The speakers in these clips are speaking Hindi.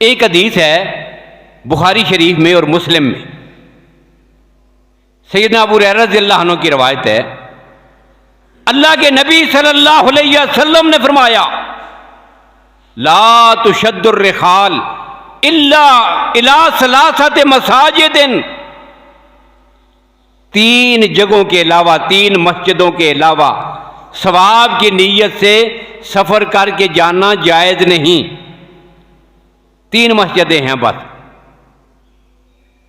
एक हदीस है बुखारी शरीफ में और मुस्लिम में, सैयदना अबू हुरैरा रज़ियल्लाहु अन्हु की रवायत है, अल्लाह के नबी सल्लल्लाहु अलैहि वसल्लम ने फरमाया, ला तुशद्दुर रिखाल इल्ला इला सलासत मसाजिदिन, तीन जगहों के अलावा, तीन मस्जिदों के अलावा सवाब की नीयत से सफर करके जाना जायज नहीं। तीन मस्जिदें हैं बस।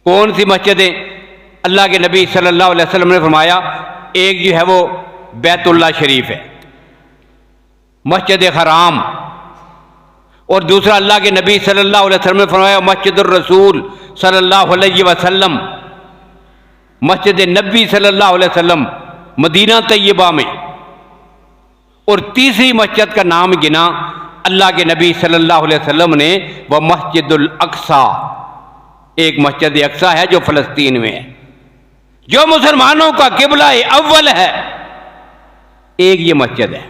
कौन सी मस्जिदें? अल्लाह के नबी सल्लल्लाहु अलैहि वसल्लम ने फरमाया, एक जो है वो बैतुल्लाह शरीफ है, मस्जिद हराम, और दूसरा अल्लाह के नबी सल्लल्लाहु अलैहि वसल्लम ने फरमाया मस्जिदुर रसूल सल्लल्लाहु अलैहि वसल्लम, मस्जिद नबी सल्लल्लाहु अलैहि वसल्लम मदीना तैयबा में। और तीसरी मस्जिद का नाम गिना अल्लाह के नबी सल्लल्लाहु अलैहि वसल्लम ने, वह मस्जिदुल अक्सा, एक मस्जिद अक्सा है जो फ़लस्तीन में है, जो मुसलमानों का किबला अव्वल है, एक ये मस्जिद है।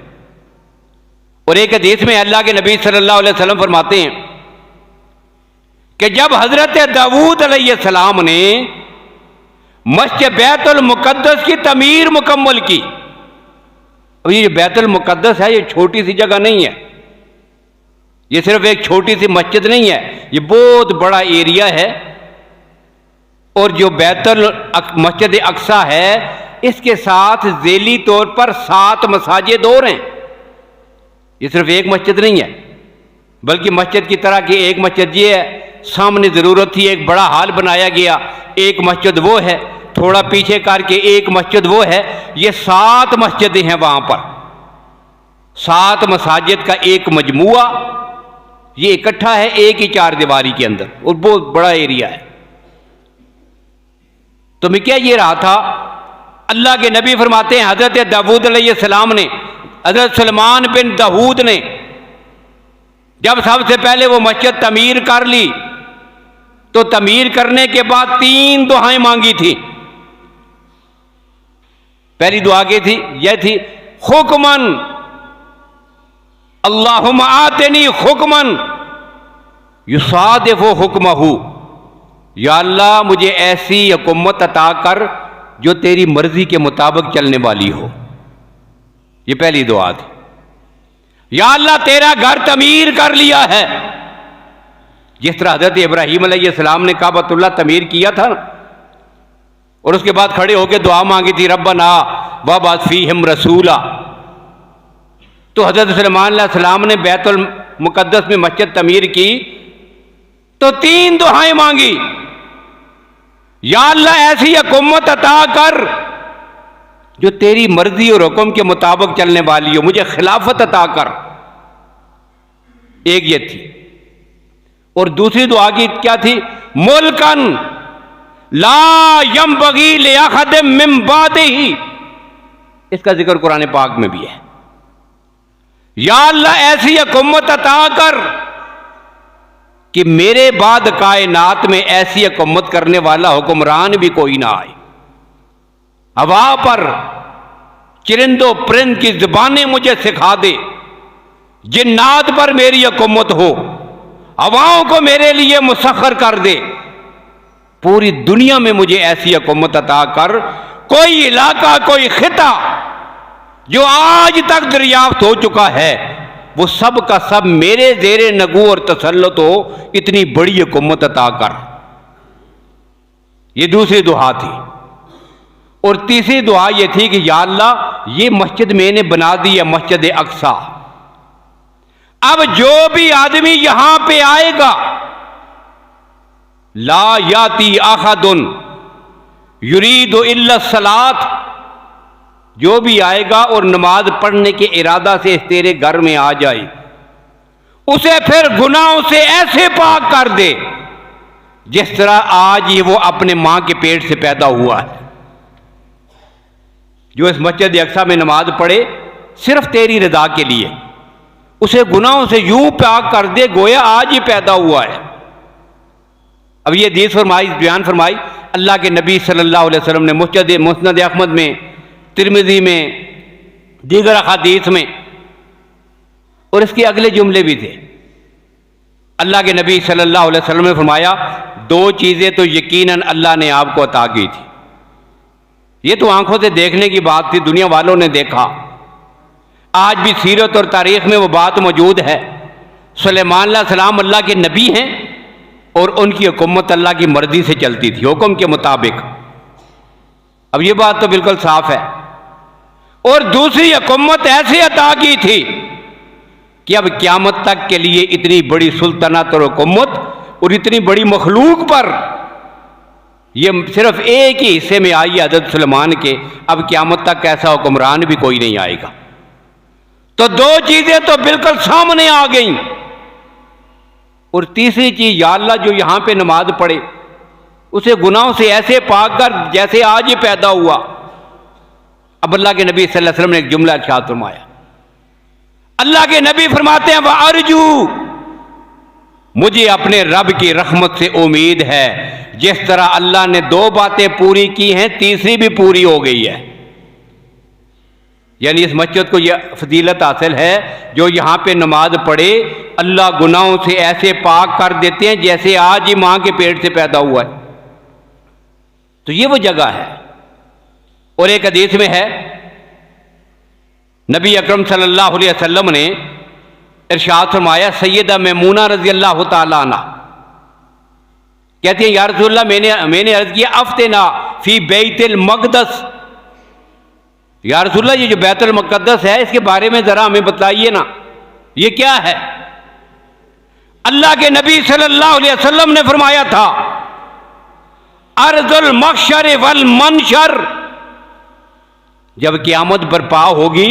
और एक हदीस में अल्लाह के नबी सल्लल्लाहु अलैहि वसल्लम फरमाते हैं कि जब हजरत दाऊद अलैहिस्सलाम ने मस्जिद बैतुल मुकद्दस की तमीर मुकम्मल की। अब ये जो बैतुल मुकद्दस है, ये छोटी सी जगह नहीं है, ये सिर्फ एक छोटी सी मस्जिद नहीं है, ये बहुत बड़ा एरिया है। और जो बैतुल मस्जिद अक्सा है, इसके साथ ज़ेली तौर पर 7 मसाजिद और हैं। ये सिर्फ एक मस्जिद नहीं है, बल्कि मस्जिद की तरह की एक मस्जिद ये है, सामने ज़रूरत थी एक बड़ा हाल बनाया गया, एक मस्जिद वो है, थोड़ा पीछे करके एक मस्जिद वो है, ये 7 मस्जिदें हैं वहाँ पर, 7 मसाजिद का एक मजमुआ, ये इकट्ठा है एक ही 4 दीवारी के अंदर, और बहुत बड़ा एरिया है। तो मैं क्या ये रहा था, अल्लाह के नबी फरमाते हैं हज़रत दाऊद अलैहिस्सलाम ने, हज़रत सुलेमान बिन दाऊद ने जब सबसे पहले वो मस्जिद तमीर कर ली, तो तमीर करने के बाद 3 दुआएं मांगी थी। पहली दुआ क्या थी? यह थी हुक्मन अल्लाहुम्मा आतिनी हुक्मन युसादिफु हुक्महु, या अल्लाह मुझे ऐसी हुकूमत अता कर जो तेरी मर्जी के मुताबिक चलने वाली हो। ये पहली दुआ थी। या अल्लाह तेरा घर तमीर कर लिया है, जिस तरह हज़रत इब्राहीम अलैहिस्सलाम ने काबतुल्लाह तमीर किया था ना, और उसके बाद खड़े होकर दुआ मांगी थी रब्बना वबअस फीहिम रसूला। तो हज़रत सुलेमान अलैहिस्सलाम ने बैतुल मुकद्दस में मस्जिद तमीर की तो 3 दुआएं मांगी, या अल्लाह ऐसी हुकूमत अता कर जो तेरी मर्जी और हुक्म के मुताबिक चलने वाली हो, मुझे खिलाफत अता कर। एक ये थी। और दूसरी दुआ की क्या थी? मुल्कन ला यंबगी लिअहदिम मिन बादिही, इसका जिक्र कुरान पाक में भी है। या अल्लाह ऐसी हुकूमत अता कर कि मेरे बाद कायनात में ऐसी हुकूमत करने वाला हुक्मरान भी कोई ना आए। हवा पर चिरिंदो परिंद की जुबानें मुझे सिखा दे, जिन्नात पर मेरी हुकूमत हो, हवाओं को मेरे लिए मुसख्खर कर दे, पूरी दुनिया में मुझे ऐसी हुकूमत अता कर, कोई इलाका कोई खिता जो आज तक दरियाफ्त हो चुका है वो सब का सब मेरे ज़ेरे नगू और तसल्लुत हो, इतनी बड़ी हुकूमत अता कर। ये दूसरी दुआ थी। और तीसरी दुआ ये थी कि या अल्लाह ये मस्जिद मैंने बना दी है, मस्जिद अक्सा, अब जो भी आदमी यहां पे आएगा, ला याती अहदुन युरीदु इल्ला सलात, जो भी आएगा और नमाज पढ़ने के इरादा से तेरे घर में आ जाए, उसे फिर गुनाहों से ऐसे पाक कर दे जिस तरह आज ही वो अपने मां के पेट से पैदा हुआ है। जो इस मस्जिद अक्सा में नमाज पढ़े सिर्फ तेरी रजा के लिए, उसे गुनाहों से यूं पाक कर दे गोया आज ही पैदा हुआ है। अब ये हदीस फरमाई, बयान फरमाई अल्लाह के नबी सल्लल्लाहु अलैहि वसल्लम ने मुस्नद अहमद में, तिरमिज़ी में, दीगर हदीस में। और इसके अगले जुमले भी थे अल्लाह के नबी सल्लल्लाहु अलैहि वसल्लम ने फरमाया, दो चीज़ें तो यकीनन अल्लाह ने आपको अता की थी। ये तो आंखों से देखने की बात थी, दुनिया वालों ने देखा। आज भी सीरत और तारीख में वो बात मौजूद है। सुलेमान अलैहिस्सलाम अल्लाह के नबी हैं और उनकी हुकूमत अल्लाह की मर्जी से चलती थी, हुक्म के मुताबिक। अब ये बात तो बिल्कुल साफ है। और दूसरी हुकूमत ऐसे अता की थी कि अब क़यामत तक के लिए इतनी बड़ी सुल्तनत और हुकूमत और इतनी बड़ी मखलूक पर ये सिर्फ एक ही हिस्से में आई हज़रत सुलेमान के, अब क़यामत तक ऐसा हुक्मरान भी कोई नहीं आएगा। तो दो चीज़ें तो बिल्कुल सामने आ गई। और तीसरी चीज़, या अल्लाह जो यहाँ पे नमाज पढ़े उसे गुनाहों से ऐसे पाक कर जैसे आज ही पैदा हुआ। अब अल्लाह के नबी सल्लल्लाहु अलैहि वसल्लम ने एक जुमला इरशाद फरमाया। अल्लाह के नबी फरमाते हैं, वह अर्जू, मुझे अपने रब की रहमत से उम्मीद है, जिस तरह अल्लाह ने दो बातें पूरी की हैं तीसरी भी पूरी हो गई है। यानी इस मस्जिद को यह फजीलत हासिल है, जो यहाँ पे नमाज पढ़े अल्लाह गुनाहों से ऐसे पाक कर देते हैं जैसे आज ही माँ के पेट से पैदा हुआ है। तो ये वो जगह है। और एक हदीस में है, नबी अकरम सल्लल्लाहु अलैहि वसल्लम ने इरशाद फरमाया, सैयदा मैमूना रज़ी अल्लाह तआला अन्हा कहती हैं, या रसूलल्लाह, मैंने अर्ज किया, अफ्तना फी बैतुल मक़दस, या रसूलल्लाह ये जो बैतुल मुक़द्दस है इसके बारे में जरा हमें बताइए ना, ये क्या है? अल्लाह के नबी सल्लल्लाहु अलैहि वसल्लम ने फरमाया था, अर्जुल महशर वल मनशर, जब क़यामत बर्पा होगी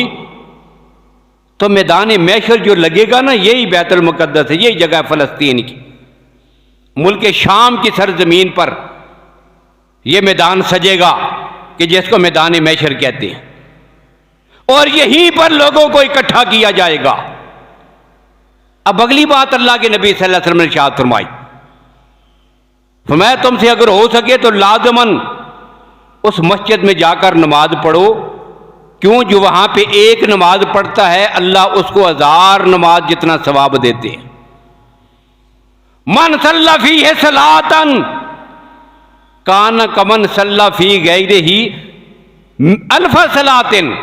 तो मैदान महशर जो लगेगा ना, यही बैतुल मुक़द्दस है, यही जगह फ़लस्तीन की, मुल्क शाम की सरजमीन पर यह मैदान सजेगा कि जिसको मैदान महशर कहते हैं। और यहीं पर लोगों को इकट्ठा किया जाएगा। अब अगली बात अल्लाह के नबी सल्लल्लाहु अलैहि वसल्लम ने इरशाद फरमाई, फरमाया तुमसे अगर हो सके तो लाज़मन उस मस्जिद में जाकर नमाज पढ़ो, क्यों, जो वहां पे एक नमाज पढ़ता है अल्लाह उसको 1000 नमाज जितना सवाब देते हैं। मन सल्ला फी है सलातन कान कमन सल्ला फी गैरिही अल्फा सलातिन,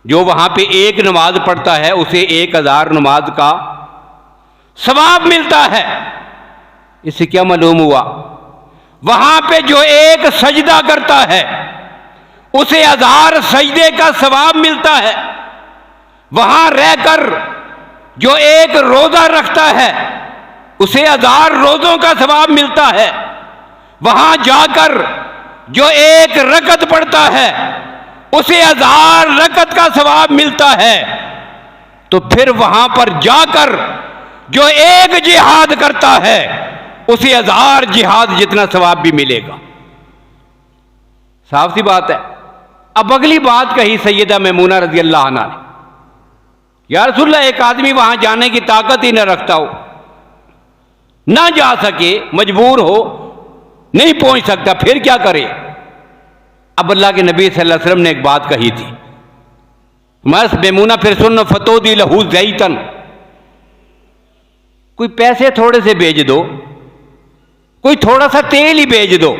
जो वहां पे एक नमाज पढ़ता है उसे 1000 नमाज का सवाब मिलता है। इससे क्या मालूम हुआ, वहां पे जो एक सजदा करता है उसे 1000 सजदे का सवाब मिलता है। वहां रहकर जो एक रोजा रखता है उसे 1000 रोजों का सवाब मिलता है। वहां जाकर जो एक रकत पढ़ता है उसे 1000 रकत का सवाब मिलता है। तो फिर वहां पर जाकर जो एक जिहाद करता है उसे 1000 जिहाद जितना सवाब भी मिलेगा। साफ सी बात है। अब अगली बात कही सैयदा मैमूना रज़ी अल्लाह अन्हा ने, या रसूलल्लाह, एक आदमी वहां जाने की ताकत ही न रखता हो, ना जा सके, मजबूर हो, नहीं पहुंच सकता, फिर क्या करे? अब अल्लाह के नबी सल्लल्लाहु अलैहि वसल्लम ने एक बात कही थी, मस मैमूना फिर सुन फतोदी लहू ज़ैतन, कोई पैसे थोड़े से भेज दो, कोई थोड़ा सा तेल ही भेज दो।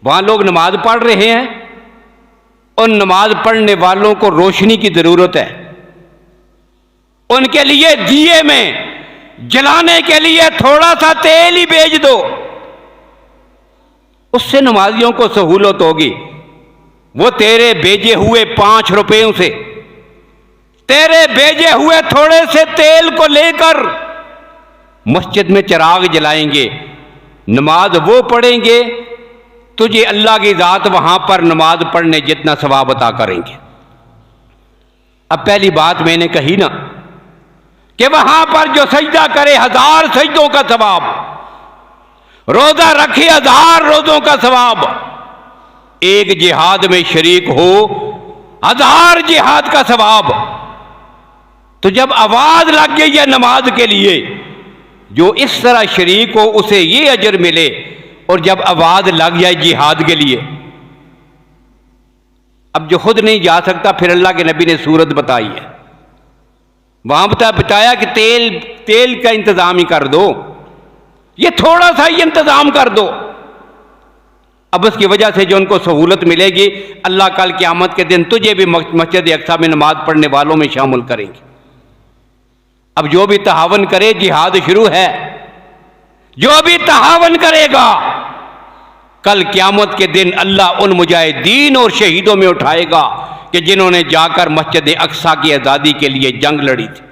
वहां लोग नमाज पढ़ रहे हैं और नमाज पढ़ने वालों को रोशनी की जरूरत है, उनके लिए दिए में जलाने के लिए थोड़ा सा तेल ही भेज दो, उससे नमाजियों को सहूलत होगी। वो तेरे भेजे हुए 5 रुपयों से, तेरे भेजे हुए थोड़े से तेल को लेकर मस्जिद में चिराग जलाएंगे, नमाज वो पढ़ेंगे, तुझे अल्लाह की ज़ात वहां पर नमाज पढ़ने जितना सवाब अता करेंगे। अब पहली बात मैंने कही ना कि वहां पर जो सजदा करे 1000 सजदों का सवाब, रोजा रखे 1000 रोजों का सवाब, एक जिहाद में शरीक हो 1000 जिहाद का सवाब। तो जब आवाज लग गई है नमाज के लिए, जो इस तरह शरीक हो उसे ये अजर मिले, और जब आवाज लग जाए जिहाद के लिए, अब जो खुद नहीं जा सकता, फिर अल्लाह के नबी ने सूरत बताई है, वहां बताया कि तेल का इंतजाम ही कर दो, ये थोड़ा सा ही इंतजाम कर दो। अब उसकी वजह से जो उनको सहूलत मिलेगी, अल्लाह कल क़यामत के दिन तुझे भी मस्जिद अक़सा में नमाज पढ़ने वालों में शामिल करेंगे। अब जो भी तहावन करे, जिहाद शुरू है, जो भी तहावन करेगा कल क़यामत के दिन अल्लाह उन मुजाहिदीन और शहीदों में उठाएगा कि जिन्होंने जाकर मस्जिद अक़सा की आज़ादी के लिए जंग लड़ी थी।